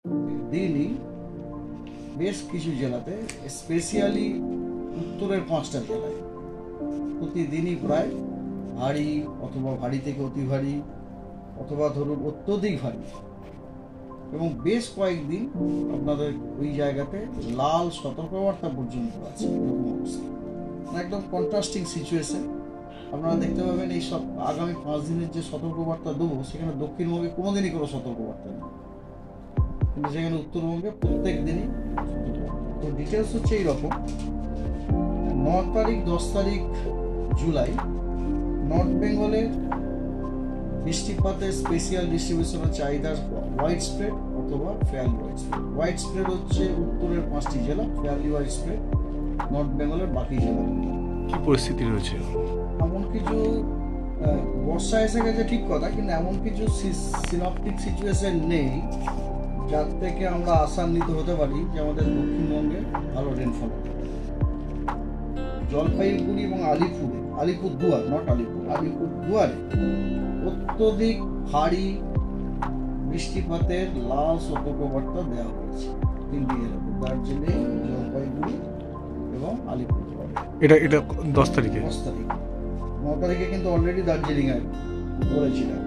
দিনই বেশ কিছু জেলাতে, স্পেশালি উত্তরের 5টা জেলায় প্রতিদিনই প্রায় ভারী অথবা ভারী থেকে অতি ভারী অথবা ধরুন অত্যধিক ভারী এবং বেশ কয়েকদিন আপনাদের ওই জায়গাতে লাল সতর্কবার্তা পর্যন্ত আছে। এরকম অবস্থা, একদম কন্ট্রাস্টিং সিচুয়েশন। আপনারা দেখতে পাবেন এই সব আগামী 5 দিনের যে সতর্কবার্তা দেবো, সেখানে দক্ষিণবঙ্গে কোনোদিনই কোনো সতর্কবার্তা নেই, কিন্তু সেখানে উত্তরবঙ্গে প্রত্যেক দিনই সতর্কবার্তা। তো ডিটেলস হচ্ছে এইরকম: 9 তারিখ 10 তারিখ জুলাই নর্থ বেঙ্গলের বৃষ্টিপাতের স্পেশাল ডিস্ট্রিবিউশনের চাহিদা হোয়াইট স্প্রেড অথবা fairly white spread. White spread হচ্ছে উত্তরের 5টি জেলা, ফেয়ারলি হোয়াইট স্প্রেড নর্থ বেঙ্গলের বাকি জেলাগুলো। কি পরিস্থিতি রয়েছে? এমন কিছু বর্ষা এসে গেছে ঠিক কথা, কিন্তু এমন কিছু সিনপটিক সিচুয়েশন নেই যার থেকে আমরা আশান্বিত হতে পারি যে আমাদের দক্ষিণবঙ্গে ভালো রেনফল হবে। জলপাইগুড়ি এবং আলিপুরদুয়ার আলিপুরদুয়ারে অত্যধিক ভারী বৃষ্টিপাতের লাল সতর্কবার্তা দেওয়া হয়েছে 3টি জেলাতে: দার্জিলিং, জলপাইগুড়ি এবং আলিপুরদুয়ারে। এটা 10 তারিখে। 10 তারিখে। 9 তারিখে কিন্তু অলরেডি দার্জিলিং বলেছিলাম।